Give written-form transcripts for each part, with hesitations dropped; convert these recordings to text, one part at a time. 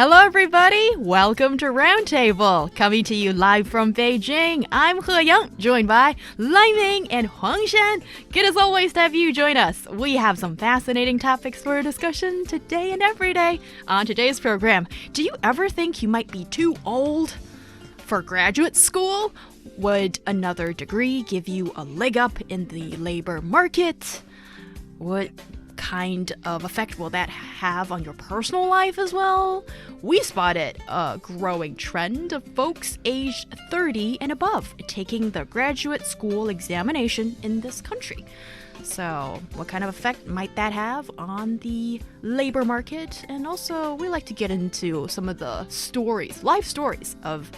Hello, everybody. Welcome to Roundtable, coming to you live from Beijing. I'm He Yang, joined by Lai Ming and Huang Shan. Good as always to have you join us. We have some fascinating topics for discussion today and every day. On today's program, do you ever think you might be too old for graduate school? Would another degree give you a leg up in the labor market? What kind of effect will that have on your personal life as well? We spotted a growing trend of folks aged 30 and above taking the graduate school examination in this country. So, what kind of effect might that have on the labor market? And also, we like to get into some of the stories, life stories of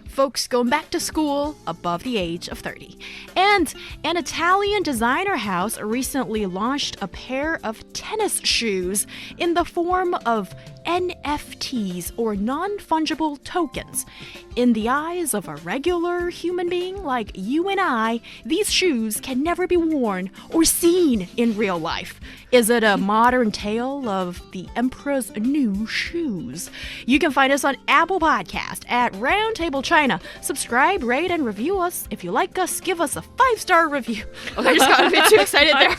folks going back to school above the age of 30. And an Italian designer house recently launched a pair of tennis shoes in the form of NFTs, or non-fungible tokens. In the eyes of a regular human being like you and I, these shoes can never be worn or seen in real life. Is it a modern tale of the Emperor's new shoes? You can find us on Apple Podcast at Roundtable China. Subscribe, rate, and review us. If you like us, give us a 5-star review. Oh, I just got a bit too excited there.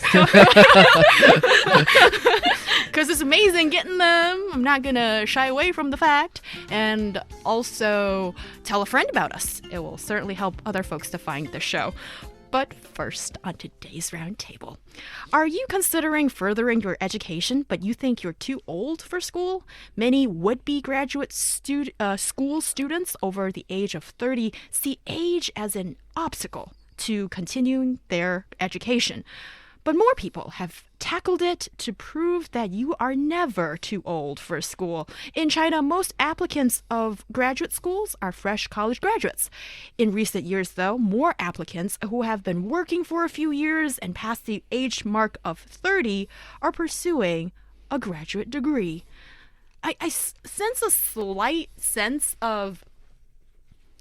Because it's amazing getting them. I'm not going to shy away from the fact. And also tell a friend about us. It will certainly help other folks to find the show. But first, on today's roundtable, are you considering furthering your education, but you think you're too old for school? Many would-be graduate school students over the age of 30 see age as an obstacle to continuing their education. But more people have tackled it to prove that you are never too old for school. In China, most applicants of graduate schools are fresh college graduates. In recent years, though, more applicants who have been working for a few years and past the age mark of 30 are pursuing a graduate degree. I sense a slight sense of,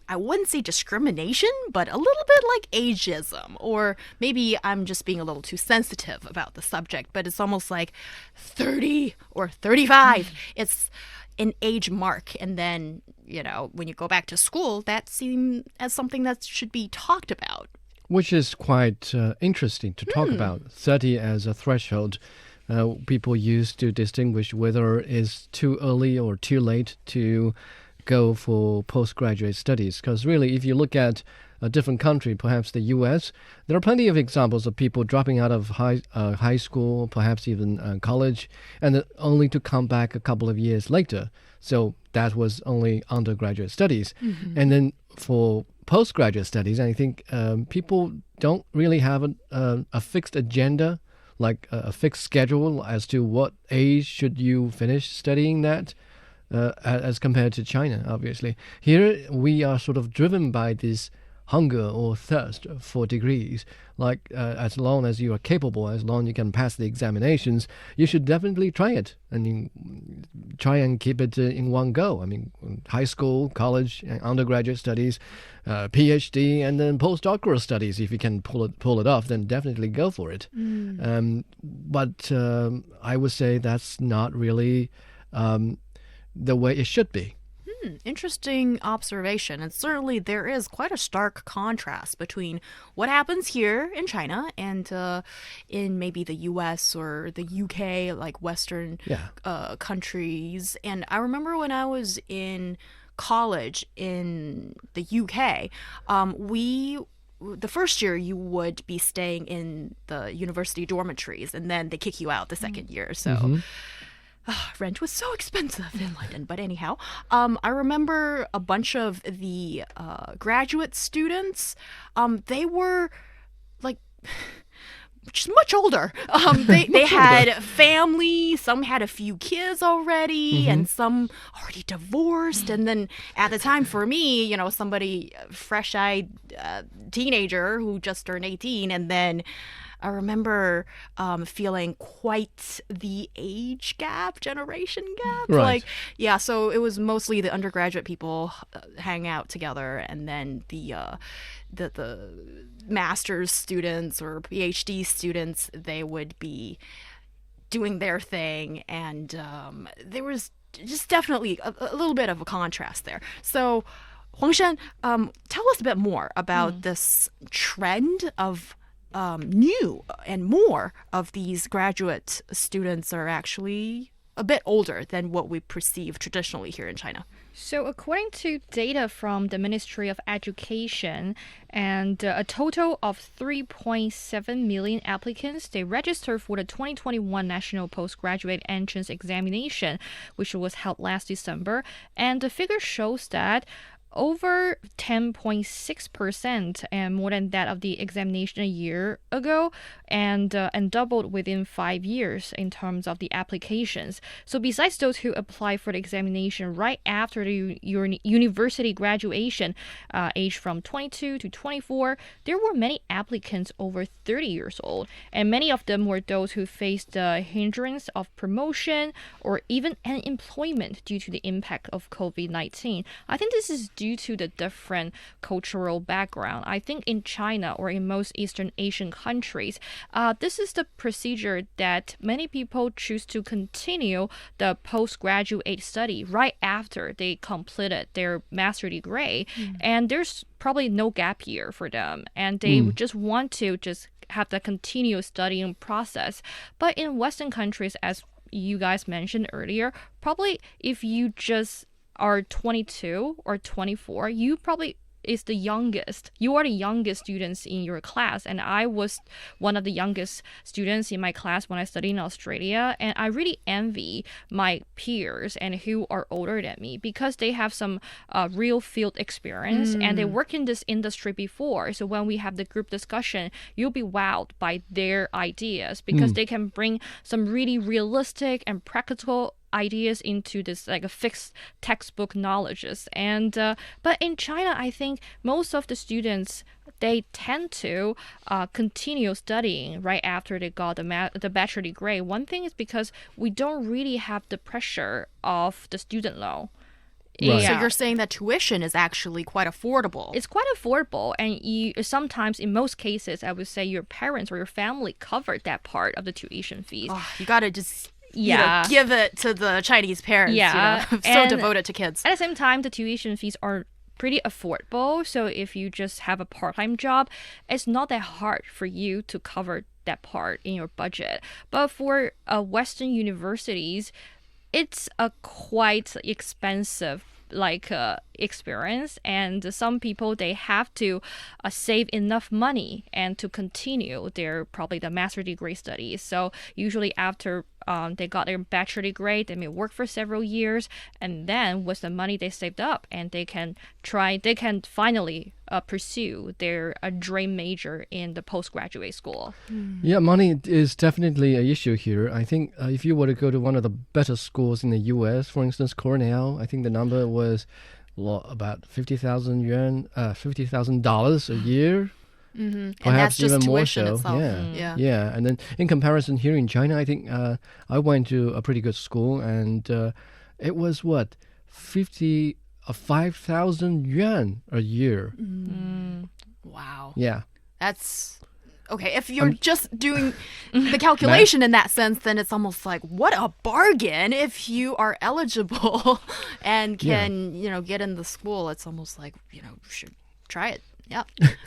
I wouldn't say discrimination, but a little bit like ageism. Or maybe I'm just being a little too sensitive about the subject, but it's almost like 30 or 35. It's an age mark. And then, you know, when you go back to school, that seems as something that should be talked about. Which is quite interesting to talk about. 30 as a threshold. People used to distinguish whether it's too early or too late to go for postgraduate studies. Because really, if you look at a different country, perhaps the US, there are plenty of examples of people dropping out of high school, perhaps even college, and only to come back a couple of years later. So that was only undergraduate studies. Mm-hmm. And then for postgraduate studies, I think people don't really have a fixed agenda, like a fixed schedule as to what age should you finish studying that. As compared to China, obviously. Here, we are sort of driven by this hunger or thirst for degrees. Like, as long as you are capable, as long as you can pass the examinations, you should definitely try it. I mean, try and keep it in one go. I mean, high school, college, undergraduate studies, PhD, and then postdoctoral studies. If you can pull it off, then definitely go for it. But I would say that's not really the way it should be. Interesting observation. And certainly there is quite a stark contrast between what happens here in China and in maybe the US or the UK, like Western countries. And I remember when I was in college in the UK, the first year you would be staying in the university dormitories, and then they kick you out the second year. So rent was so expensive in London. But anyhow, I remember a bunch of the graduate students, they were like just much older. They had family, some had a few kids already, and some already divorced. And then at the time for me, you know, somebody fresh-eyed teenager who just turned 18, and then I remember feeling quite the age gap, generation gap. Right. Like, yeah, so it was mostly the undergraduate people hang out together, and then the master's students or PhD students, they would be doing their thing. And there was just definitely a little bit of a contrast there. So, Huangshan, tell us a bit more about this trend of new and more of these graduate students are actually a bit older than what we perceive traditionally here in China. So, according to data from the Ministry of Education, and a total of 3.7 million applicants, they registered for the 2021 National Postgraduate Entrance Examination, which was held last December. And the figure shows that over 10.6% and more than that of the examination a year ago, and doubled within 5 years in terms of the applications. So besides those who apply for the examination right after the university graduation, aged from 22 to 24, there were many applicants over 30 years old, and many of them were those who faced the hindrance of promotion or even unemployment due to the impact of COVID-19. I think this is due to the different cultural background. I think in China or in most Eastern Asian countries, this is the procedure that many people choose to continue the postgraduate study right after they completed their master degree. And there's probably no gap year for them. And they just want to just have the continuous studying process. But in Western countries, as you guys mentioned earlier, probably if you just are 22 or 24, you probably is the youngest. You are the youngest students in your class, and I was one of the youngest students in my class when I studied in Australia, and I really envy my peers and who are older than me because they have some real field experience and they work in this industry before. So when we have the group discussion, you'll be wowed by their ideas because they can bring some really realistic and practical ideas into this like a fixed textbook knowledges. And but in China, I think most of the students, they tend to continue studying right after they got the bachelor degree. One thing is because we don't really have the pressure of the student loan. Right. So you're saying that tuition is actually quite affordable. It's quite affordable, and you sometimes, in most cases, I would say your parents or your family covered that part of the tuition fees. Oh, you gotta just give it to the Chinese parents. So and devoted to kids. At the same time, the tuition fees are pretty affordable. So if you just have a part-time job, it's not that hard for you to cover that part in your budget. But for Western universities, it's a quite expensive experience, and some people, they have to save enough money and to continue their probably the master degree studies. So usually after they got their bachelor degree, they may work for several years, and then with the money they saved up, and they can finally pursue their dream major in the postgraduate school. Yeah, money is definitely an issue here. I think if you were to go to one of the better schools in the U.S., for instance, Cornell, I think the number was about 50,000 yuan, $50,000 a year. Perhaps even more so. Itself. Yeah. And then in comparison here in China, I think I went to a pretty good school, and it was 5,000 yuan a year. Wow. Yeah. That's okay. If you're just doing the calculation in that sense, then it's almost like what a bargain. If you are eligible and can get in the school, it's almost like you should try it.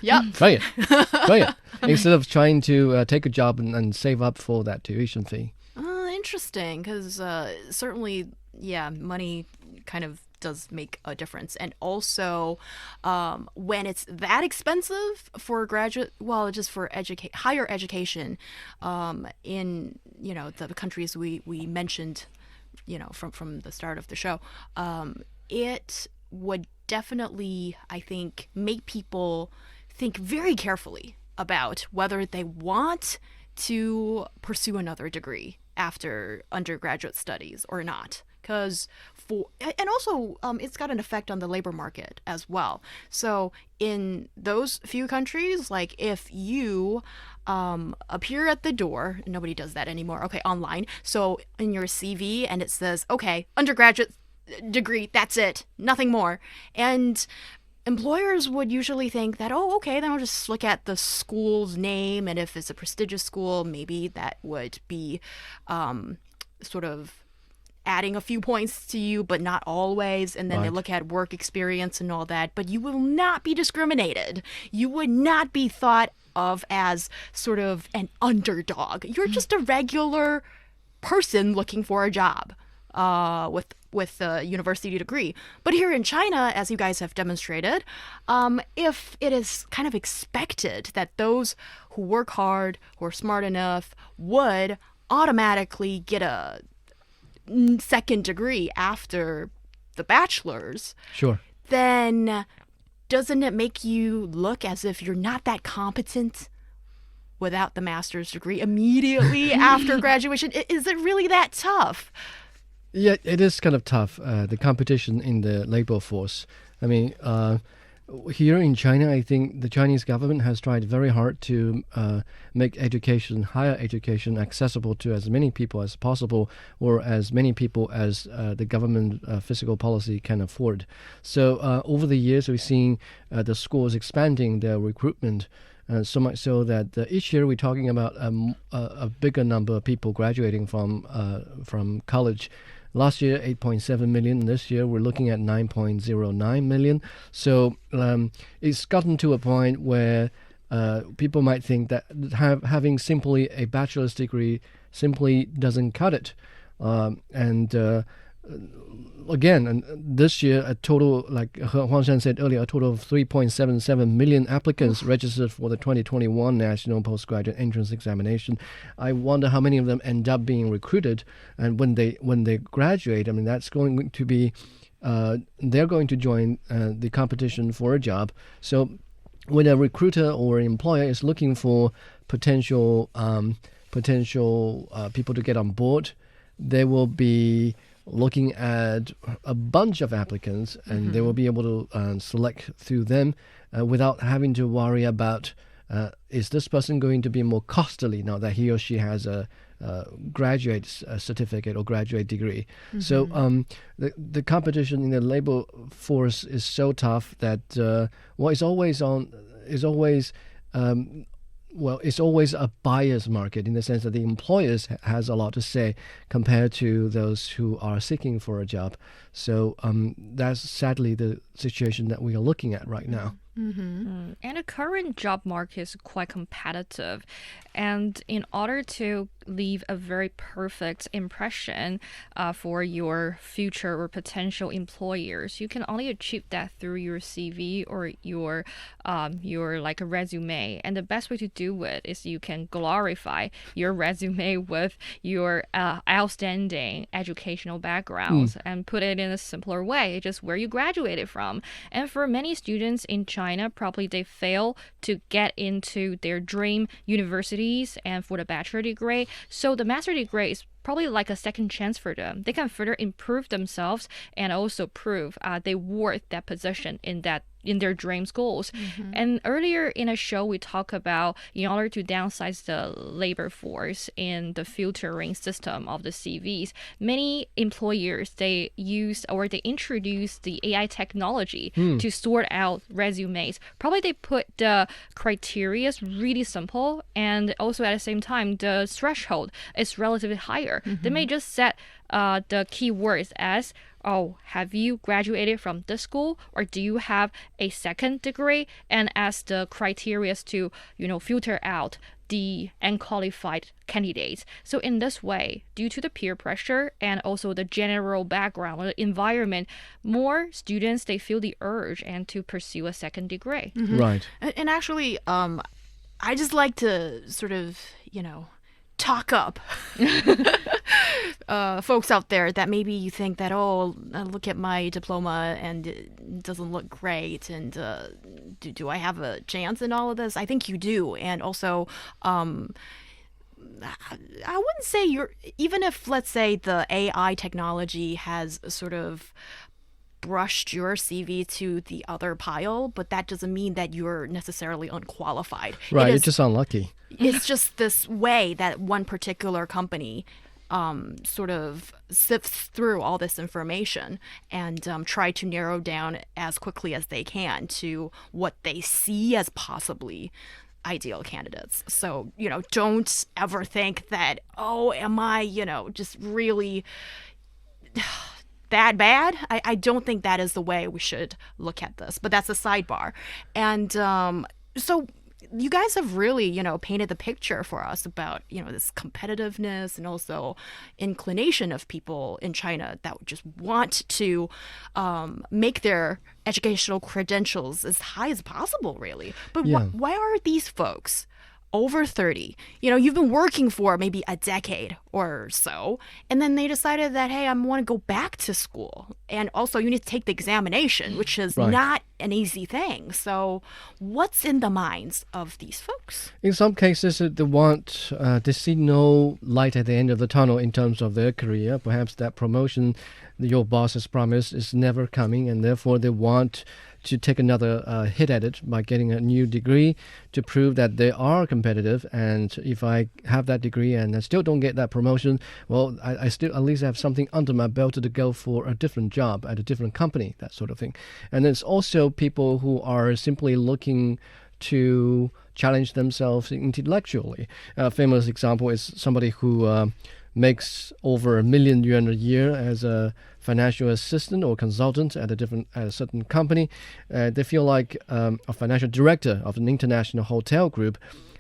Yeah. Try it. Instead of trying to take a job and save up for that tuition fee. Interesting, because certainly, money kind of does make a difference. And also, when it's that expensive for just for higher education, in the countries we mentioned, from the start of the show, it would definitely, I think, make people think very carefully about whether they want to pursue another degree after undergraduate studies or not. And also it's got an effect on the labor market as well. So in those few countries, like if you appear at the door, nobody does that anymore, online, so in your CV and it says, okay, undergraduate degree, that's it, nothing more. And employers would usually think that, okay, then I'll just look at the school's name, and if it's a prestigious school, maybe that would be sort of adding a few points to you, but not always. And then they Right. look at work experience and all that. But you will not be discriminated. You would not be thought of as sort of an underdog. You're just a regular person looking for a job with a university degree. But here in China, as you guys have demonstrated, if it is kind of expected that those who work hard, who are smart enough, would automatically get a second degree after the bachelor's, Sure. then doesn't it make you look as if you're not that competent without the master's degree immediately after graduation? Is it really that tough? Yeah, it is kind of tough, the competition in the labor force. I mean, here in China, I think the Chinese government has tried very hard to make education, higher education, accessible to as many people as possible, or as many people as the government fiscal policy can afford. So over the years, we've seen the schools expanding their recruitment. So much so that each year we're talking about a bigger number of people graduating from college. Last year, 8.7 million. This year, we're looking at 9.09 million. So it's gotten to a point where people might think that having simply a bachelor's degree simply doesn't cut it. Again, and this year, a total, like Huang Shan said earlier, a total of 3.77 million applicants registered for the 2021 National Postgraduate Entrance Examination. I wonder how many of them end up being recruited, and when they graduate, I mean, that's going to be, they're going to join the competition for a job. So when a recruiter or employer is looking for potential people to get on board, they will be looking at a bunch of applicants, and they will be able to select through them without having to worry about is this person going to be more costly now that he or she has a graduate certificate or graduate degree. So the competition in the labor force is so tough that what is always on is always well, it's always a buyer's market in the sense that the employers has a lot to say compared to those who are seeking for a job. So that's sadly the situation that we are looking at right now. And the current job market is quite competitive. And in order to leave a very perfect impression for your future or potential employers, you can only achieve that through your CV or your like a resume. And the best way to do it is you can glorify your resume with your outstanding educational backgrounds and put it in a simpler way, just where you graduated from. And for many students in China, probably they fail to get into their dream universities and for the bachelor degree. So the master degree is probably like a second chance for them. They can further improve themselves and also prove they worth that position in their dream schools. And earlier in a show, we talked about in order to downsize the labor force in the filtering system of the CVs, many employers, they use or they introduce the AI technology to sort out resumes. Probably they put the criteria really simple, and also at the same time, the threshold is relatively higher. They may just set the keywords as, oh, have you graduated from this school, or do you have a second degree? And as the criteria to, filter out the unqualified candidates. So in this way, due to the peer pressure and also the general background or the environment, more students, they feel the urge and to pursue a second degree. Right. And actually, I just like to sort of, talk up folks out there that maybe you think that, oh, look at my diploma and it doesn't look great, and do I have a chance in all of this? I think you do. And also, I wouldn't say even if, let's say, the AI technology has sort of brushed your CV to the other pile, but that doesn't mean that you're necessarily unqualified. Right, you're just unlucky. It's just this way that one particular company sort of sifts through all this information and try to narrow down as quickly as they can to what they see as possibly ideal candidates. So, don't ever think that, oh, am I, just really that bad. I don't think that is the way we should look at this, but that's a sidebar. And so you guys have really, painted the picture for us about, this competitiveness and also inclination of people in China that just want to make their educational credentials as high as possible, really. But why are these folks over 30? You've been working for maybe a decade or so, and then they decided that, hey, I want to go back to school. And also you need to take the examination, which is not an easy thing. So what's in the minds of these folks? In some cases, they see no light at the end of the tunnel in terms of their career. Perhaps that promotion your boss has promised is never coming, and therefore they want to take another hit at it by getting a new degree to prove that they are competitive. And if I have that degree and I still don't get that promotion, well, I still at least have something under my belt to go for a different job at a different company, that sort of thing. And there's also people who are simply looking to challenge themselves intellectually. A famous example is somebody who makes over 1 million yuan a year as a financial assistant or consultant at a certain company. They feel like a financial director of an international hotel group,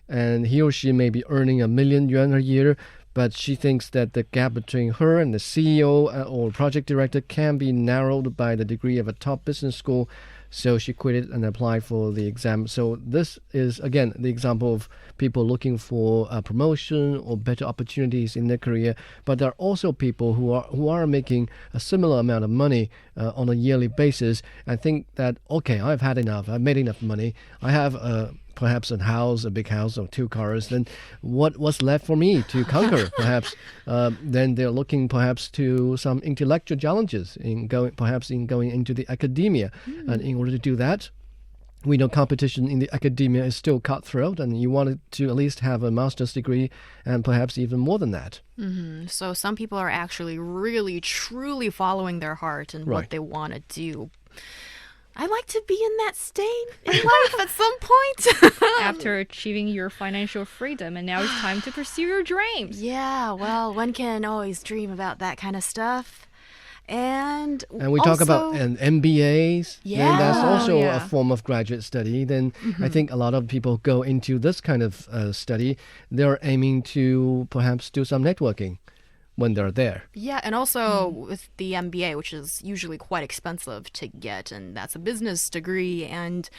and he or she may be earning 1 million yuan a year, but she thinks that the gap between her and the CEO or project director can be narrowed by the degree of a top business school. So she quit it and applied for the exam. So this is, again, the example of people looking for a promotion or better opportunities in their career. But there are also people who are making a similar amount of money on a yearly basis and think that, okay, I've had enough. I've made enough money. I have perhaps a big house or 2 cars, then what's left for me to conquer? Perhaps then they're looking perhaps to some intellectual challenges in going into the academia. And in order to do that, we know competition in the academia is still cutthroat, and you want to at least have a master's degree and perhaps even more than that. Mm-hmm. So some people are actually really, truly following their heart and what they want to do. I'd like to be in that state in life at some point. After achieving your financial freedom, and now it's time to pursue your dreams. Yeah, well, one can always dream about that kind of stuff. And we talk about MBAs. Yeah. Then that's also a form of graduate study. Then I think a lot of people go into this kind of study. They're aiming to perhaps do some networking when they're there. Yeah, and also with the MBA, which is usually quite expensive to get, and that's a business degree, and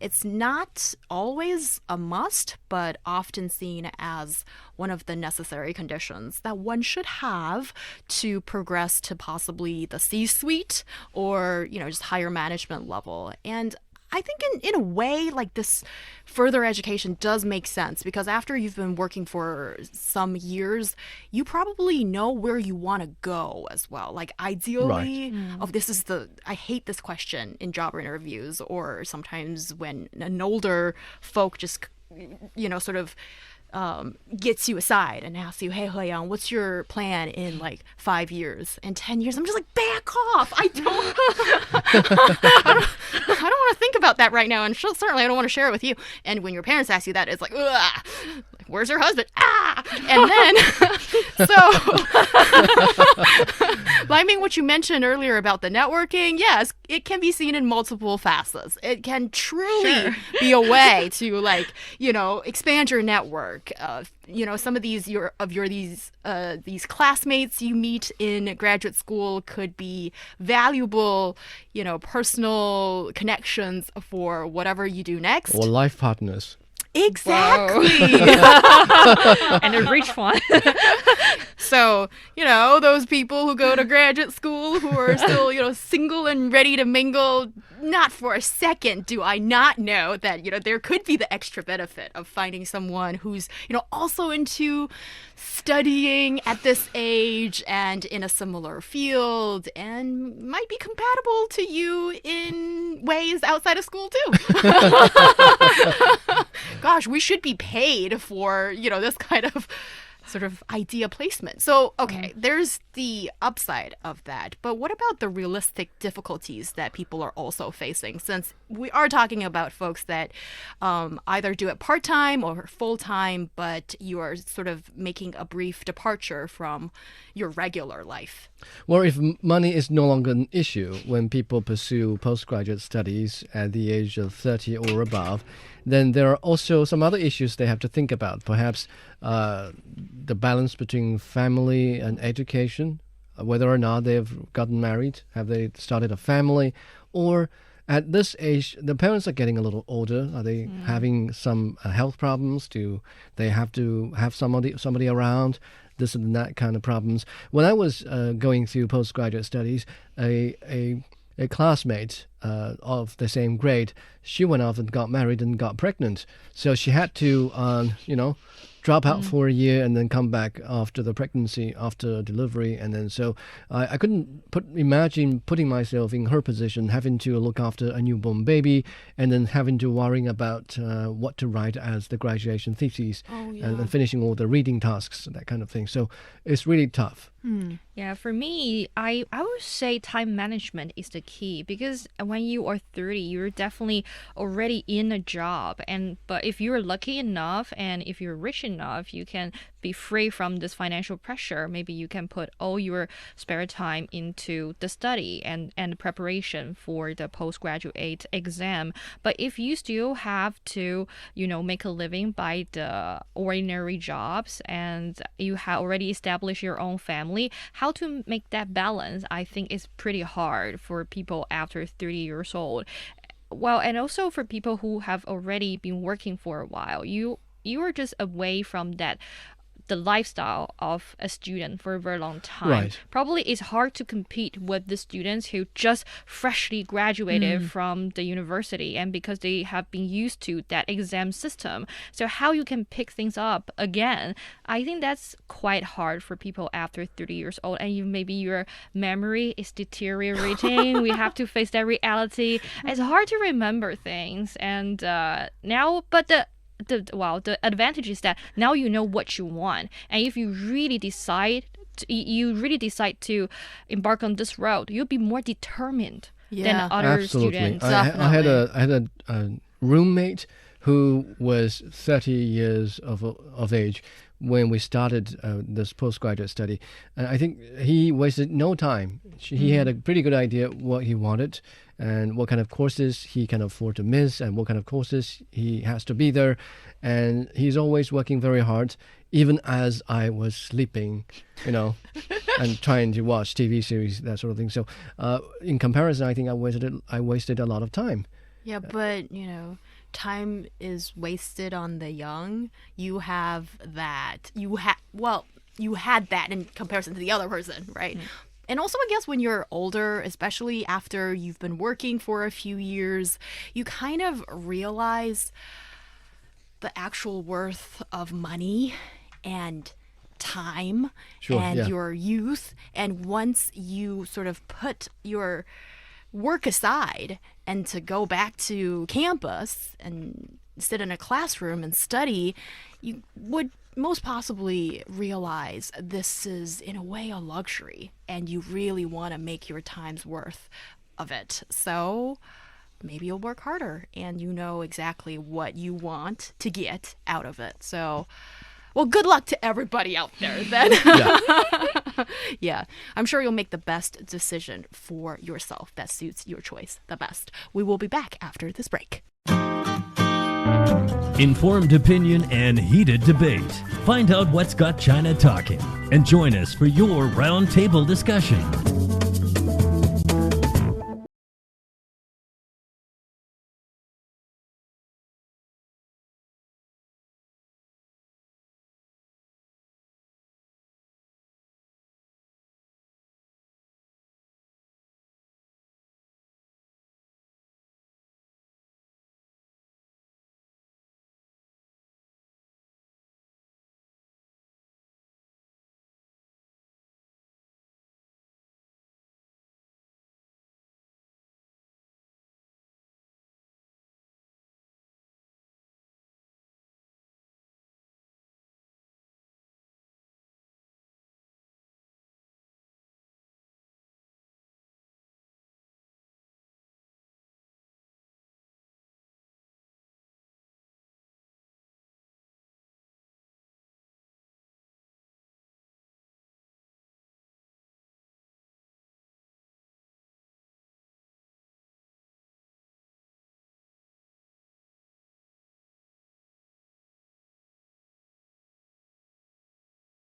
it's not always a must, but often seen as one of the necessary conditions that one should have to progress to possibly the C-suite or, just higher management level. And I think in a way, like, this further education does make sense, because after you've been working for some years, you probably know where you want to go as well. Like, ideally, I hate this question in job interviews, or sometimes when an older folk just, sort of gets you aside and asks you, hey, He Yang, what's your plan in like 5 years and 10 years? I'm just like, back off. I don't want to think about that right now, and certainly I don't want to share it with you. And when your parents ask you that, it's like, ugh, where's your husband? And then I mean, what you mentioned earlier about the networking, yes, it can be seen in multiple facets. It can truly be a way to, like, expand your network. Some of these these classmates you meet in graduate school could be valuable, personal connections for whatever you do next. Or life partners. Exactly. And a rich one. So, those people who go to graduate school who are still, single and ready to mingle, not for a second do I not know that, there could be the extra benefit of finding someone who's, also into studying at this age and in a similar field and might be compatible to you in ways outside of school too. Gosh, we should be paid for, this kind of sort of idea placement. So, okay, there's the upside of that. But what about the realistic difficulties that people are also facing? Since we are talking about folks that either do it part time or full time, but you are sort of making a brief departure from your regular life. Well, if money is no longer an issue when people pursue postgraduate studies at the age of 30 or above, then there are also some other issues they have to think about. Perhaps the balance between family and education, whether or not they've gotten married, have they started a family, or at this age, the parents are getting a little older. Are they having some health problems? Do they have to have somebody around? This and that kind of problems. When I was going through postgraduate studies, a classmate of the same grade, she went off and got married and got pregnant. So she had to, drop out for a year and then come back after the pregnancy, after delivery, and then so I couldn't imagine putting myself in her position, having to look after a newborn baby, and then having to worrying about what to write as the graduation thesis, and finishing all the reading tasks, that kind of thing. So it's really tough. Yeah, for me, I would say time management is the key because when you are 30, you're definitely already in a job. But if you're lucky enough and if you're rich enough, you can be free from this financial pressure. Maybe you can put all your spare time into the study and the preparation for the postgraduate exam. But if you still have to, make a living by the ordinary jobs and you have already established your own family, how to make that balance, I think is pretty hard for people after 30 years old. Well, and also for people who have already been working for a while, you are just away from the lifestyle of a student for a very long time. Right. Probably it's hard to compete with the students who just freshly graduated from the university and because they have been used to that exam system. So how you can pick things up again, I think that's quite hard for people after 30 years old and maybe your memory is deteriorating. We have to face that reality. It's hard to remember things and but the advantage is that now you know what you want, and if you really decide to embark on this road, you'll be more determined than other Absolutely. students. I had a roommate who was 30 years of age when we started this postgraduate study. And I think he wasted no time. He had a pretty good idea what he wanted and what kind of courses he can afford to miss and what kind of courses he has to be there. And he's always working very hard, even as I was sleeping, and trying to watch TV series, that sort of thing. So in comparison, I think I wasted a lot of time. Yeah, but, time is wasted on the young. You have that. You had that in comparison to the other person, right? And also, I guess when you're older, especially after you've been working for a few years, you kind of realize the actual worth of money and time your youth. And once you sort of put your work aside and to go back to campus and sit in a classroom and study, you would most possibly realize this is in a way a luxury and you really want to make your time's worth of it. So maybe you'll work harder and you know exactly what you want to get out of it. So, well, good luck to everybody out there then. Yeah, I'm sure you'll make the best decision for yourself that suits your choice the best. We will be back after this break. Informed opinion and heated debate. Find out what's got China talking and join us for your roundtable discussion.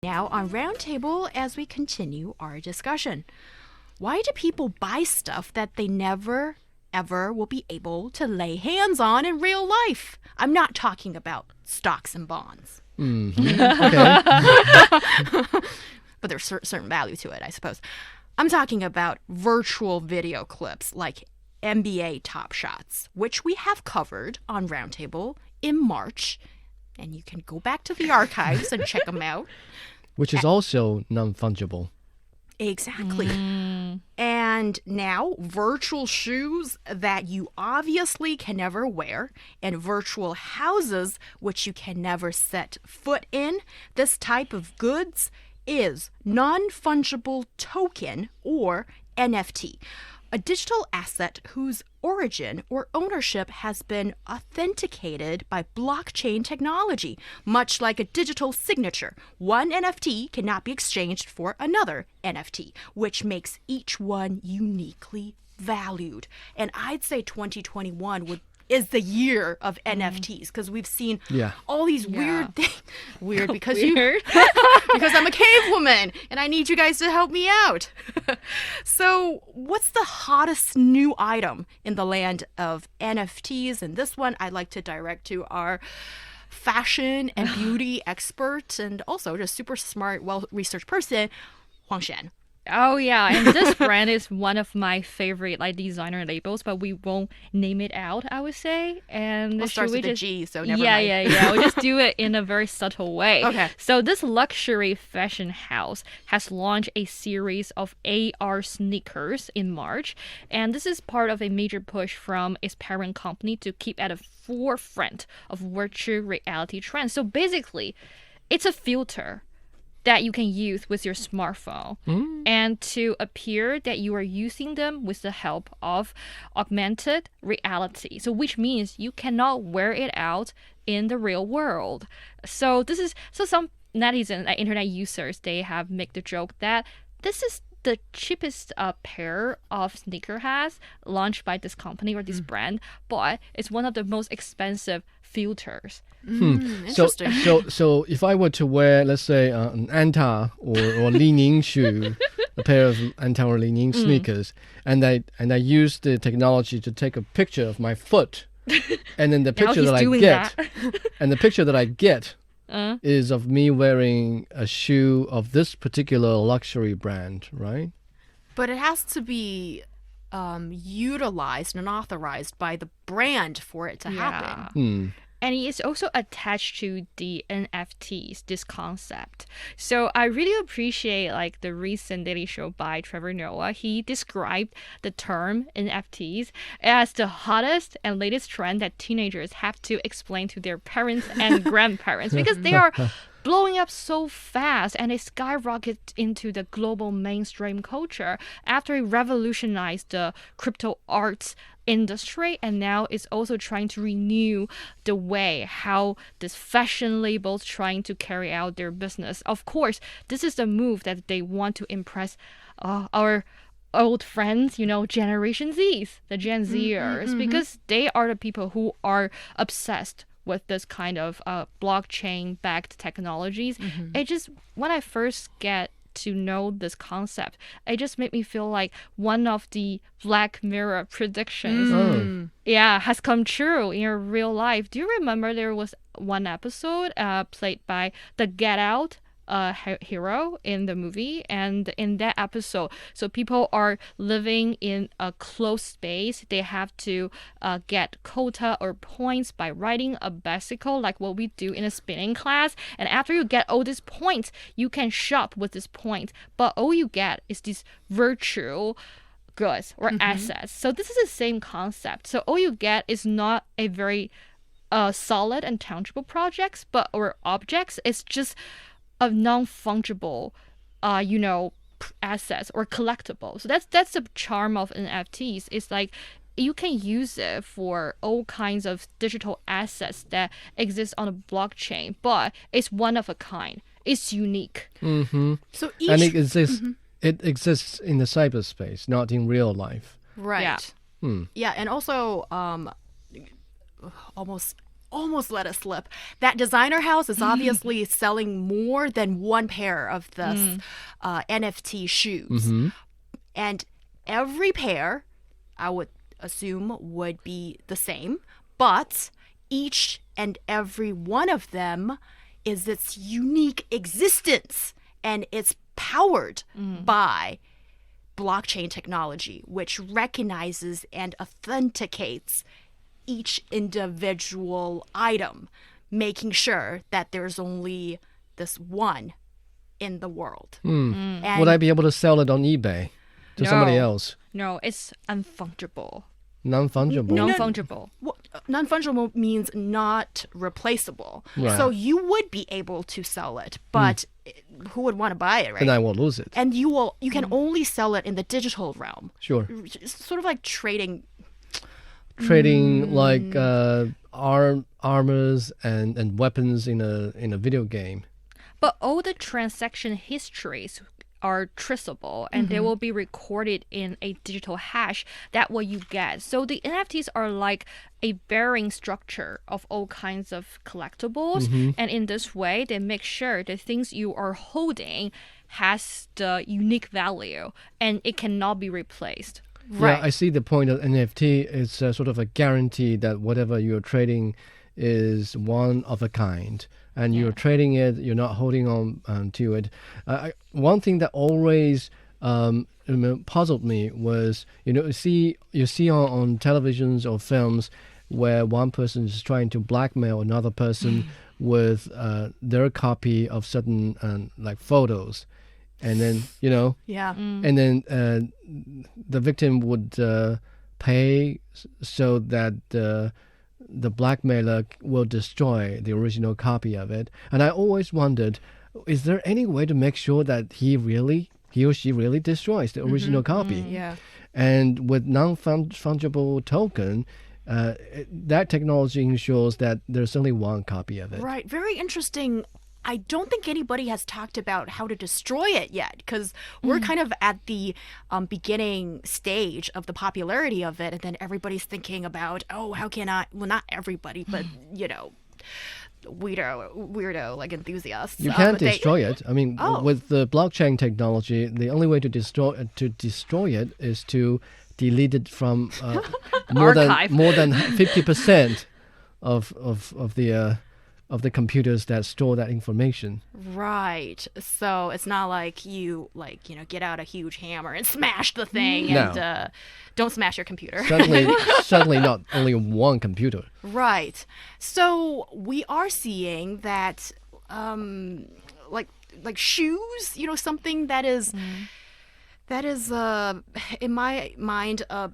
Now on Roundtable, as we continue our discussion, why do people buy stuff that they never ever will be able to lay hands on in real life? I'm not talking about stocks and bonds. Okay. But there's certain value to it, I suppose. I'm talking about virtual video clips like NBA Top Shots, which we have covered on Roundtable in March. And you can go back to the archives and check them out. Which is also non-fungible. Exactly. And now, virtual shoes that you obviously can never wear, and virtual houses which you can never set foot in. This type of goods is non-fungible token, or NFT. A digital asset whose origin or ownership has been authenticated by blockchain technology, much like a digital signature. One NFT cannot be exchanged for another NFT, which makes each one uniquely valued. And I'd say 2021 is the year of NFTs, because we've seen all these weird things. Weird because because I'm a cave woman and I need you guys to help me out. So what's the hottest new item in the land of NFTs? And this one I'd like to direct to our fashion and beauty expert and also just super smart, well-researched person, Huang Shan. Oh yeah, and this brand is one of my favorite like designer labels, but we won't name it out, I would say. And Well, it starts should we with a just G, so never yeah, mind. yeah. We'll just do it in a very subtle way. Okay. So this luxury fashion house has launched a series of AR sneakers in March, and this is part of a major push from its parent company to keep at the forefront of virtual reality trends. So basically, it's a filter that you can use with your smartphone and to appear that you are using them with the help of augmented reality. So which means you cannot wear it out in the real world. So some netizens, like internet users, they have made the joke that this is the cheapest pair of sneaker hats launched by this company or this brand, but it's one of the most expensive filters. Interesting. So if I were to wear, let's say, an Anta or Li Ning shoe, a pair of Anta or Li Ning sneakers, and I use the technology to take a picture of my foot, and then the picture he's that I doing get, that. and the picture that I get is of me wearing a shoe of this particular luxury brand, right? But it has to be utilized and authorized by the brand for it to happen. And it's also attached to the NFTs, this concept. So I really appreciate like the recent Daily Show by Trevor Noah. He described the term NFTs as the hottest and latest trend that teenagers have to explain to their parents and grandparents because they are blowing up so fast and it skyrocketed into the global mainstream culture after it revolutionized the crypto arts industry, and now it's also trying to renew the way how this fashion labels trying to carry out their business. Of course, this is the move that they want to impress our old friends, Generation Zs, the Gen Zers, because they are the people who are obsessed with this kind of blockchain-backed technologies. It just, when I first get to know this concept, it just made me feel like one of the Black Mirror predictions has come true in real life. Do you remember there was one episode played by the Get Out hero in the movie, and in that episode, so people are living in a closed space. They have to get quota or points by riding a bicycle, like what we do in a spinning class, and after you get all these points, you can shop with this point, but all you get is these virtual goods or assets. So this is the same concept. So all you get is not a very solid and tangible projects or objects. It's just of non-fungible, assets or collectibles. So that's the charm of NFTs. It's like you can use it for all kinds of digital assets that exist on a blockchain, but it's one of a kind. It's unique. So each And it exists in the cyberspace, not in real life. right. Yeah, and also almost almost let it slip. That designer house is obviously selling more than one pair of this NFT shoes. And every pair, I would assume, would be the same. But each and every one of them is its unique existence. And it's powered by blockchain technology, which recognizes and authenticates each individual item, making sure that there's only this one in the world. And Would I be able to sell it on eBay to somebody else? No, it's unfungible. Non-fungible. Non-fungible. well, non-fungible means not replaceable. Right. So you would be able to sell it, but who would want to buy it, right? Then I will lose it. And you can only sell it in the digital realm. Sure. It's sort of like trading. Trading like armors and weapons in a video game. But all the transaction histories are traceable and they will be recorded in a digital hash. That's what you get. So the NFTs are like a bearing structure of all kinds of collectibles. And in this way, they make sure the things you are holding has the unique value and it cannot be replaced. Right. Yeah, I see the point of NFT. It's sort of a guarantee that whatever you're trading is one of a kind. And you're trading it, you're not holding on to it. One thing that always puzzled me was, you see on televisions or films where one person is trying to blackmail another person with their copy of certain like photos. And then, Yeah. and then the victim would pay so that the blackmailer will destroy the original copy of it. And I always wondered, is there any way to make sure that he or she really destroys the original copy? Yeah. And with non-fungible token, that technology ensures that there's only one copy of it. Right. Very interesting. I don't think anybody has talked about how to destroy it yet, because we're kind of at the beginning stage of the popularity of it, and then everybody's thinking about, how can I? Well, not everybody, but weirdo like enthusiasts. You can't they- destroy it. I mean, with the blockchain technology, the only way to destroy it is to delete it from more than 50% of the computers that store that information. Right. So it's not like you get out a huge hammer and smash the thing, No. and don't smash your computer. Certainly not only one computer. Right. So we are seeing that, like shoes, something that is in my mind a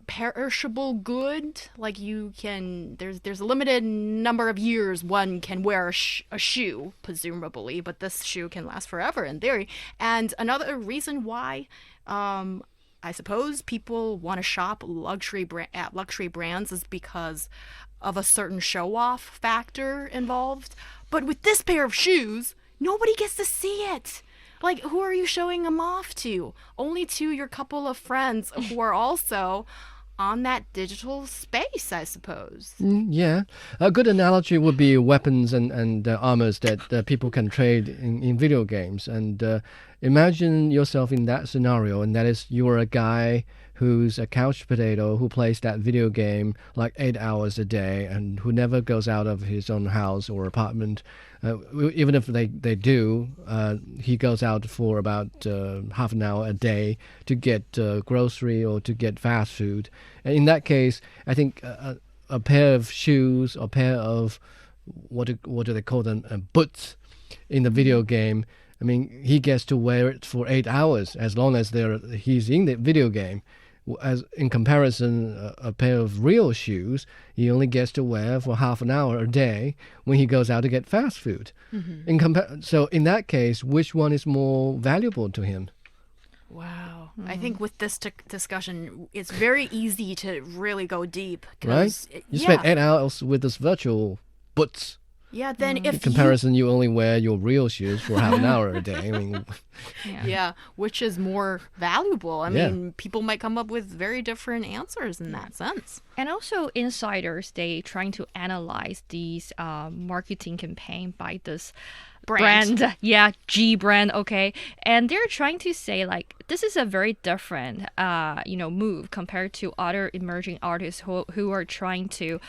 perishable good. Like there's a limited number of years one can wear a shoe, presumably, but this shoe can last forever in theory. And another reason why, I suppose people want to shop at luxury brands is because of a certain show-off factor involved. But with this pair of shoes, nobody gets to see it. Like, who are you showing them off to? Only to your couple of friends who are also on that digital space, I suppose. Yeah. A good analogy would be weapons and armors that people can trade in video games. And imagine yourself in that scenario, and that is you're a guy who's a couch potato who plays that video game like 8 hours a day and who never goes out of his own house or apartment. Even if they do, he goes out for about half an hour a day to get grocery or to get fast food. And in that case, I think a pair of shoes, a pair of what do they call them, boots in the video game. I mean, he gets to wear it for 8 hours as long as he's in the video game. As in comparison, a pair of real shoes, he only gets to wear for half an hour a day when he goes out to get fast food. So in that case, which one is more valuable to him? Wow. I think with this discussion, it's very easy to really go deep. Right? 'cause You spend 8 hours with this virtual boots. Yeah, then In if comparison, you only wear your real shoes for half an hour a day. I mean, yeah, which is more valuable. I Yeah. mean, people might come up with very different answers in that sense. And also, insiders, they trying to analyze these marketing campaign by this brand. Yeah, G brand, okay. And they're trying to say, like, this is a very different, move compared to other emerging artists who are trying to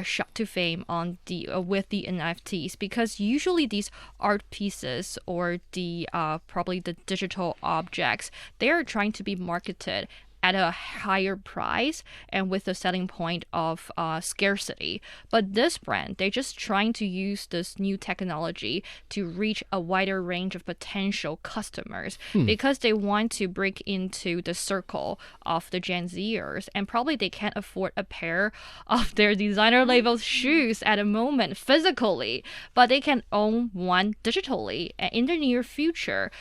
shot to fame on the with the NFTs, because usually these art pieces or the probably the digital objects, they are trying to be marketed at a higher price and with the selling point of scarcity. But this brand, they're just trying to use this new technology to reach a wider range of potential customers because they want to break into the circle of the Gen Zers, and probably they can't afford a pair of their designer label shoes at the moment physically, but they can own one digitally. And in the near future,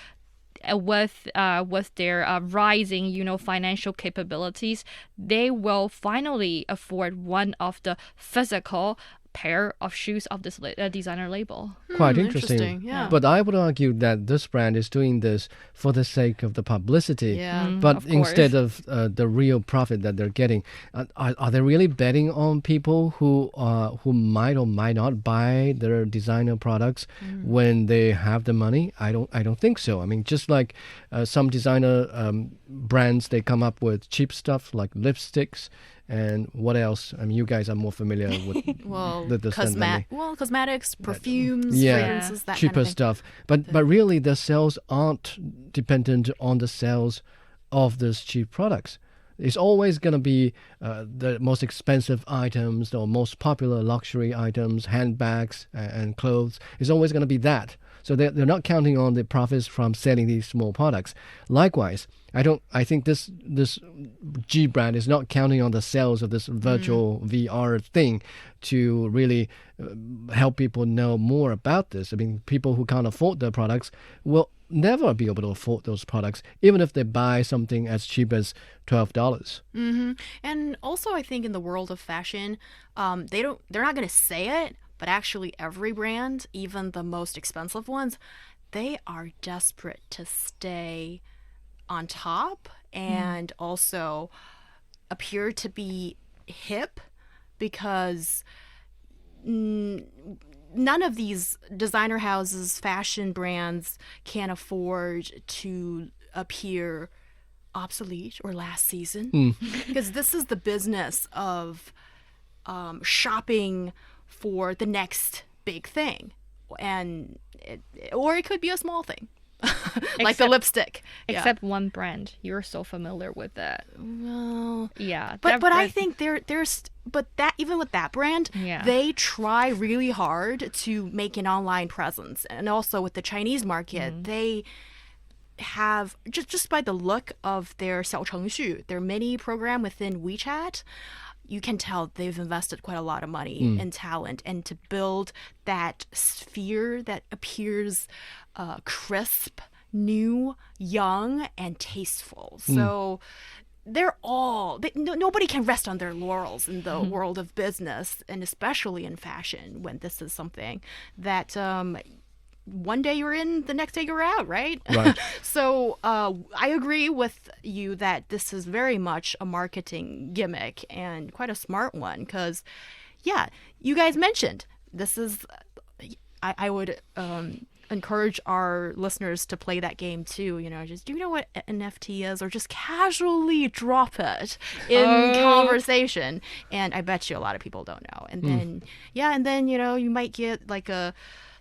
with their rising, financial capabilities, they will finally afford one of the physical pair of shoes of this designer label. quite interesting, yeah. But I would argue that this brand is doing this for the sake of the publicity. Yeah. But of instead of the real profit that they're getting, are they really betting on people who might or might not buy their designer products when they have the money? I don't think so. I mean, just like some designer brands, they come up with cheap stuff like lipsticks. And what else? I mean, you guys are more familiar with Well, the scent than me. cosmetics, perfumes, Yeah. fragrances, that Cheaper kind of thing. stuff. But really, the sales aren't dependent on the sales of these cheap products. It's always going to be the most expensive items or most popular luxury items, handbags and clothes. It's always going to be that. So they're not counting on the profits from selling these small products. Likewise, I think this G brand is not counting on the sales of this virtual VR thing to really help people know more about this. I mean, people who can't afford their products will never be able to afford those products, even if they buy something as cheap as $12. And also, I think in the world of fashion, they're not going to say it, but actually every brand, even the most expensive ones, they are desperate to stay on top and also appear to be hip, because none of these designer houses, fashion brands can afford to appear obsolete or last season, because this is the business of shopping for the next big thing, and or it could be a small thing like the Except- lipstick. Yeah. Except one brand. You're so familiar with that. Well, Yeah. but that but I brand- think there's but that even with that brand, Yeah. they try really hard to make an online presence, and also with the Chinese market, they have just by the look of their 小程序, their mini program within WeChat, you can tell they've invested quite a lot of money and talent and to build that sphere that appears crisp, new, young, and tasteful. So nobody can rest on their laurels in the world of business, and especially in fashion, when this is something that one day you're in, the next day you're out, right? Right. So I agree with you that this is very much a marketing gimmick and quite a smart one, because, yeah, you guys mentioned this is, I would encourage our listeners to play that game too. Just, do you know what NFT is? Or just casually drop it in conversation. And I bet you a lot of people don't know. And then, you might get like a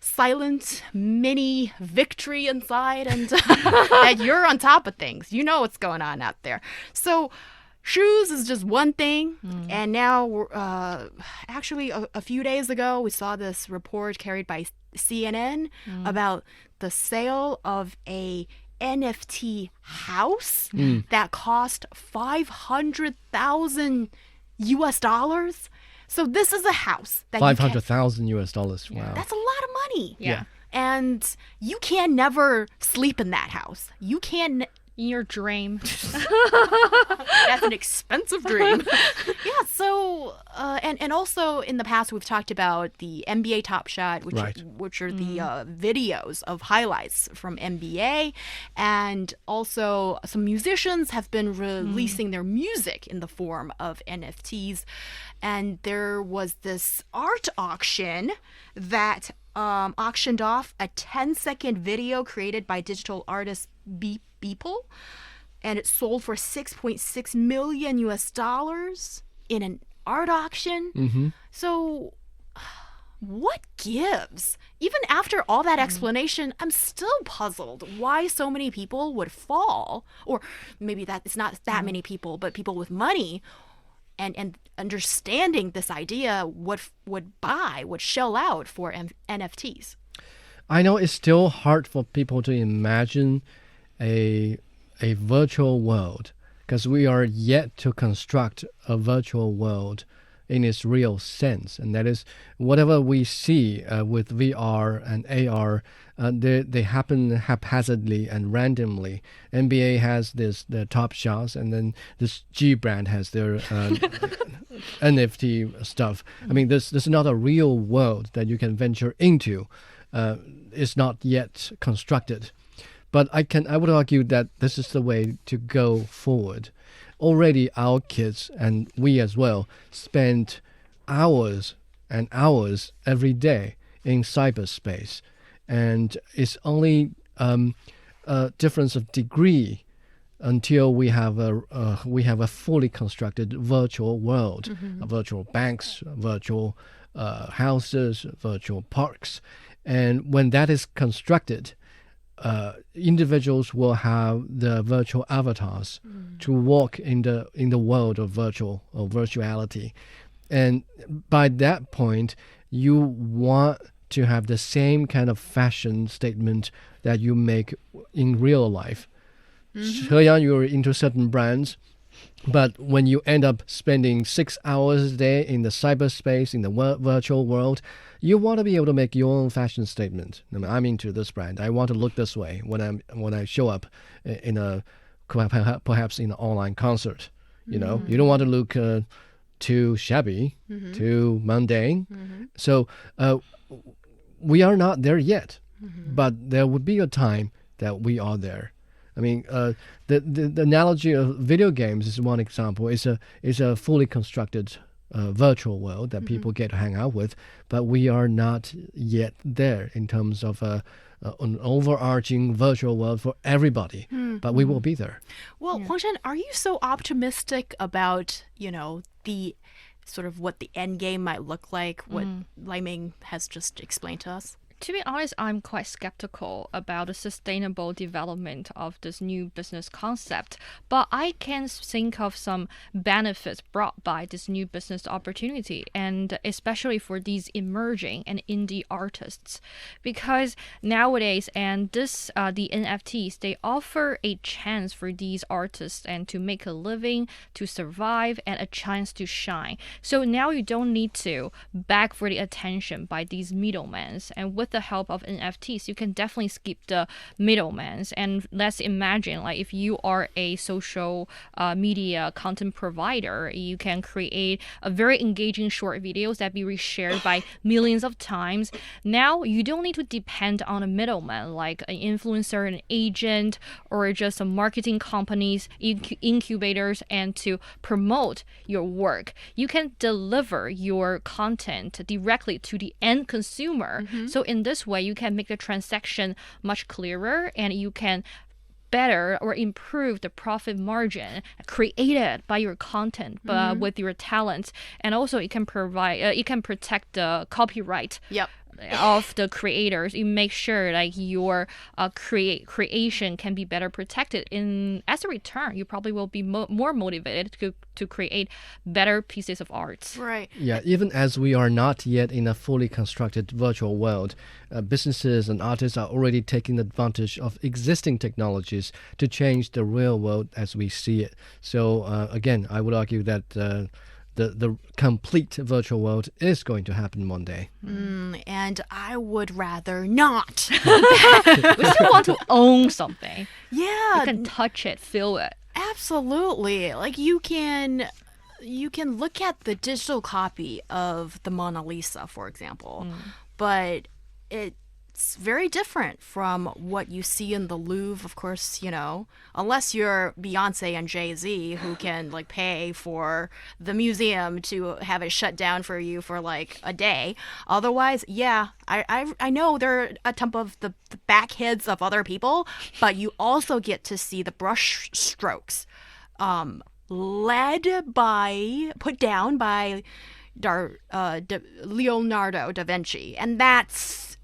silent mini victory inside, and that you're on top of things. You know what's going on out there. So shoes is just one thing. And now actually a few days ago we saw this report carried by CNN about the sale of a NFT house that cost $500,000 US. So this is a house that $500,000. Wow. that's a lot of money. Yeah. And you can never sleep in that house. You in your dream. That's an expensive dream. Yeah, so and also in the past we've talked about the NBA Top Shot, which are the videos of highlights from NBA, and also some musicians have been releasing their music in the form of NFTs, and there was this art auction that auctioned off a 10-second video created by digital artist Beeple, and it sold for $6.6 million in an art auction. So what gives? Even after all that explanation, I'm still puzzled why so many people would fall, or maybe that it's not that many people, but people with money and understanding this idea would shell out for NFTs. I know it's still hard for people to imagine a virtual world because we are yet to construct a virtual world in its real sense, and that is whatever we see with VR and AR, they happen haphazardly and randomly. NBA has the Top Shots, and then this G brand has their NFT stuff. I mean, this is not a real world that you can venture into. It's not yet constructed. But I would argue that this is the way to go forward. Already our kids, and we as well, spend hours and hours every day in cyberspace. And it's only a difference of degree until we have a fully constructed virtual world, virtual banks, virtual houses, virtual parks. And when that is constructed, individuals will have the virtual avatars to walk in the world of virtuality, and by that point, you want to have the same kind of fashion statement that you make in real life. Heyang, you're into certain brands, but when you end up spending 6 hours a day in the cyberspace, in the virtual world, you want to be able to make your own fashion statement. I mean, I'm into this brand. I want to look this way when I show up in perhaps in an online concert. You know, you don't want to look too shabby, too mundane. So we are not there yet, but there would be a time that we are there. I mean, the analogy of video games is one example. It's a fully constructed virtual world that people get to hang out with, but we are not yet there in terms of an overarching virtual world for everybody. But we will be there. Well, Huangshan, are you so optimistic about the sort of what the end game might look like? What Lai-Ming has just explained to us. To be honest, I'm quite skeptical about the sustainable development of this new business concept, but I can think of some benefits brought by this new business opportunity, and especially for these emerging and indie artists, because nowadays the NFTs, they offer a chance for these artists and to make a living, to survive, and a chance to shine. So now you don't need to beg for the attention by these middlemen, and with the help of NFTs, you can definitely skip the middlemen. And let's imagine, like, if you are a social media content provider, you can create a very engaging short videos that be reshared by millions of times. Now you don't need to depend on a middleman like an influencer, an agent, or just some marketing companies, incubators, and to promote your work. You can deliver your content directly to the end consumer. So in this way, you can make the transaction much clearer, and you can better or improve the profit margin created by your content, but with your talents. And also it can protect the copyright of the creators. You make sure like your creation can be better protected. As a return, you probably will be more motivated to create better pieces of art. Right. Yeah, even as we are not yet in a fully constructed virtual world, businesses and artists are already taking advantage of existing technologies to change the real world as we see it. So again, I would argue that the complete virtual world is going to happen one day. And I would rather not. We still want to own something. Yeah, You can touch it, feel it. absolutely. Like you can look at the digital copy of the Mona Lisa, for example, but it's very different from what you see in the Louvre, of course, unless you're Beyonce and Jay-Z who can like pay for the museum to have it shut down for you for like a day. Otherwise, yeah, I know they're a ton of the back heads of other people, but you also get to see the brush strokes put down by Leonardo da Vinci, and that's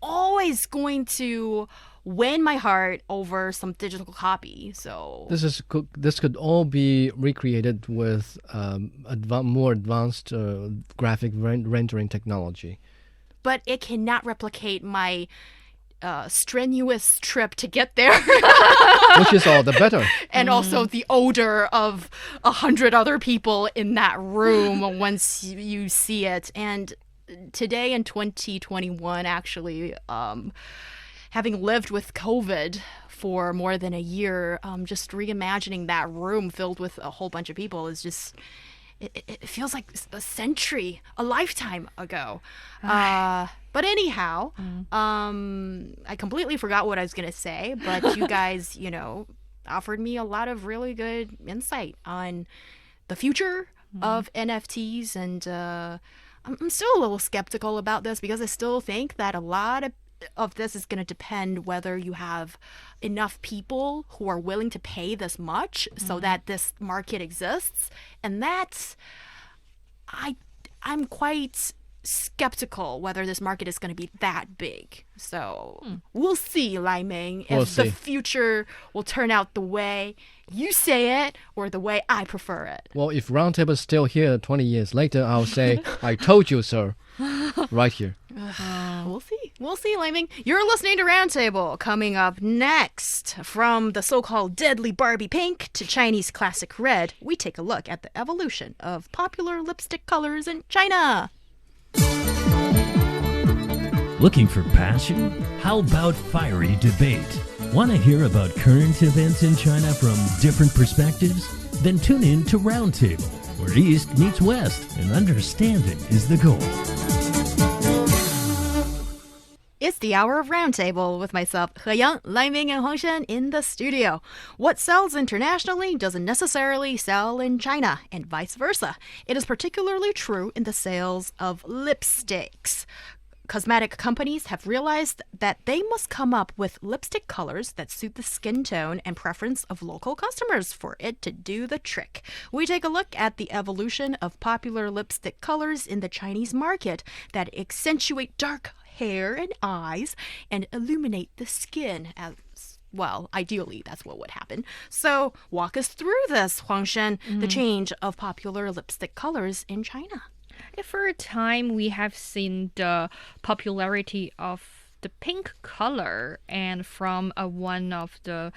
always going to win my heart over some digital copy. So This could all be recreated with more advanced graphic rendering technology. but it cannot replicate my strenuous trip to get there. Which is all the better. And also the odor of 100 other people in that room once you see it. And today in 2021, actually, having lived with COVID for more than a year, just reimagining that room filled with a whole bunch of people is just... It feels like a century, a lifetime ago. But anyhow, I completely forgot what I was going to say, but you guys, offered me a lot of really good insight on the future of NFTs. And I'm still a little skeptical about this because I still think that a lot of this is going to depend whether you have enough people who are willing to pay this much so that this market exists. And that's, I'm quite skeptical whether this market is going to be that big. So we'll see, Lai Ming, if the future will turn out the way you say it or the way I prefer it. Well, if Roundtable is still here 20 years later, I'll say, I told you, sir. Right here. We'll see. We'll see, Lai Ming. You're listening to Roundtable. Coming up next, from the so-called deadly Barbie pink to Chinese classic red, we take a look at the evolution of popular lipstick colors in China. Looking for passion? How about fiery debate? Want to hear about current events in China from different perspectives? Then tune in to Roundtable, where East meets West and understanding is the goal. It's the hour of Roundtable with myself, He Yang, Lai Ming, and Huang Shen in the studio. What sells internationally doesn't necessarily sell in China, and vice versa. It is particularly true in the sales of lipsticks. Cosmetic companies have realized that they must come up with lipstick colors that suit the skin tone and preference of local customers for it to do the trick. We take a look at the evolution of popular lipstick colors in the Chinese market that accentuate dark hair and eyes and illuminate the skin as well. Ideally, that's what would happen. So walk us through this, Huang Shen, the change of popular lipstick colors in China. For a time, we have seen the popularity of the pink color, and from one of the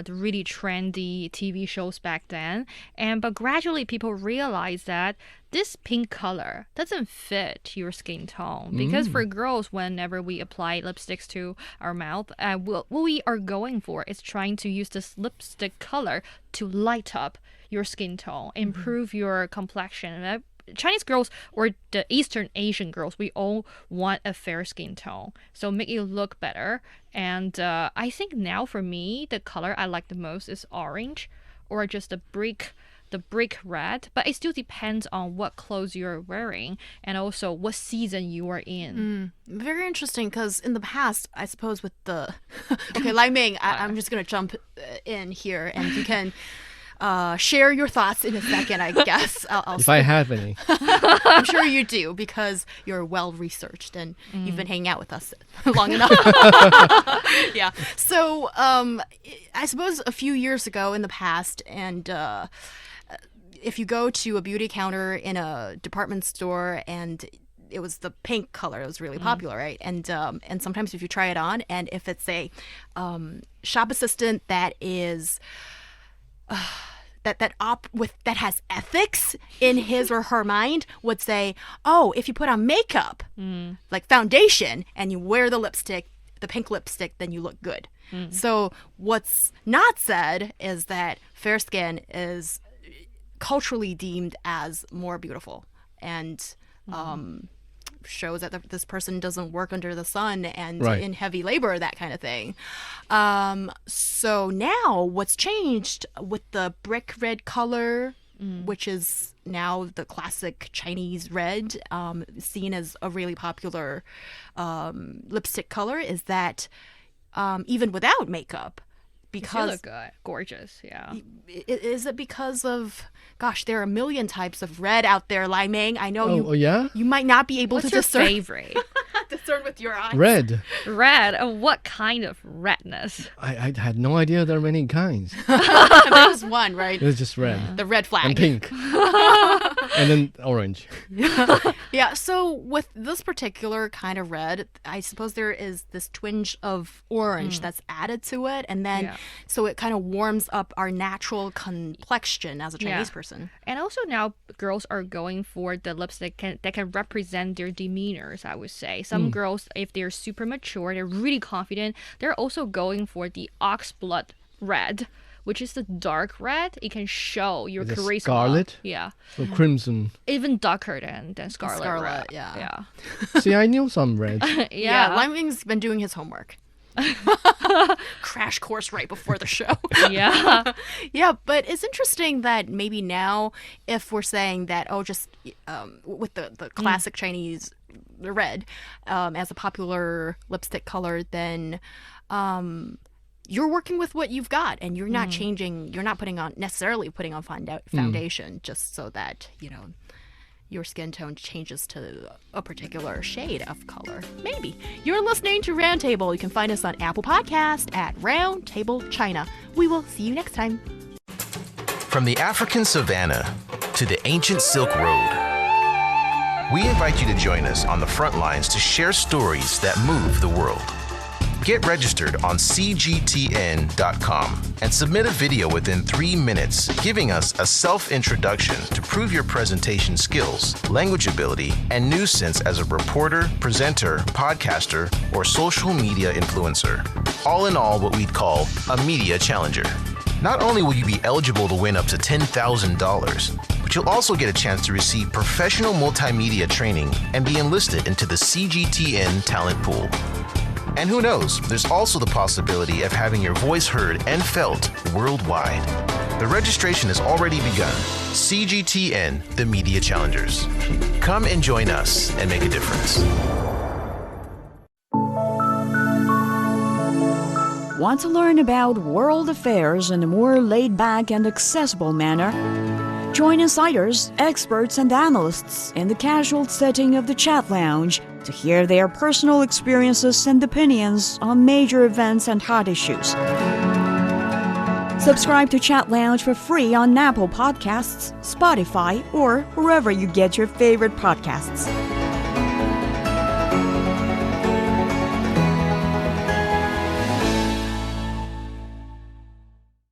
really trendy TV shows back then. But gradually, people realized that this pink color doesn't fit your skin tone, because for girls, whenever we apply lipsticks to our mouth, what we are going for is trying to use this lipstick color to light up your skin tone, improve your complexion. Chinese girls or the Eastern Asian girls, we all want a fair skin tone, so make it look better. And I think now for me, the color I like the most is orange, or just the brick red. But it still depends on what clothes you're wearing and also what season you are in. Very interesting, because in the past, I suppose with the okay, Lai Ming, I'm just gonna jump in here, and you can share your thoughts in a second, I guess. If I have any. I'm sure you do, because you're well researched and you've been hanging out with us long enough. Yeah. So I suppose a few years ago in the past, and if you go to a beauty counter in a department store and it was the pink color, it was really popular, right? And sometimes if you try it on, and if it's a shop assistant that is that has ethics in his or her mind would say, oh, if you put on makeup, like foundation, and you wear the lipstick, the pink lipstick, then you look good. So what's not said is that fair skin is culturally deemed as more beautiful, and shows that this person doesn't work under the sun and Right. in heavy labor, that kind of thing. So now what's changed with the brick red color, which is now the classic Chinese red, seen as a really popular lipstick color, is that even without makeup, You because look good. Gorgeous, yeah. is it because of, gosh, there are a million types of red out there, Lai Ming. I know Oh, yeah? you might not be able What's to your discern favorite? with your eyes. Red. Red. What kind of redness? I had no idea there are many kinds. There's one, right? It's just red. The red flag. And pink. And then orange. Yeah, so with this particular kind of red, I suppose there is this twinge of orange that's added to it, and then Yeah. so it kind of warms up our natural complexion as a Chinese Yeah. person. And also now girls are going for the lipstick that can represent their demeanors, I would say. Some girls, if they're super mature, they're really confident, they're also going for the oxblood red, which is the dark red. It can show your Is it charisma. scarlet? Yeah. So crimson. Even darker than scarlet, Scarlet, red. yeah. See, I knew some red. Yeah. Lai Ming's been doing his homework. Crash course right before the show. Yeah. Yeah, but it's interesting that maybe now, if we're saying that, oh, just with the classic Chinese red as a popular lipstick color, then you're working with what you've got, and you're not changing. You're not necessarily putting on foundation just so that your skin tone changes to a particular shade of color. Maybe. You're listening to Roundtable. You can find us on Apple Podcast at Roundtable China. We will see you next time. From the African savanna to the ancient Silk Road, we invite you to join us on the front lines to share stories that move the world. Get registered on cgtn.com and submit a video within 3 minutes giving us a self-introduction to prove your presentation skills, language ability, and news sense as a reporter, presenter, podcaster, or social media influencer. All in all, what we'd call a media challenger. Not only will you be eligible to win up to $10,000, but you'll also get a chance to receive professional multimedia training and be enlisted into the CGTN talent pool. And who knows, there's also the possibility of having your voice heard and felt worldwide. The registration has already begun. CGTN, the Media Challengers. Come and join us and make a difference. Want to learn about world affairs in a more laid-back and accessible manner? Join insiders, experts, and analysts in the casual setting of the Chat Lounge to hear their personal experiences and opinions on major events and hot issues. Subscribe to Chat Lounge for free on Apple Podcasts, Spotify, or wherever you get your favorite podcasts.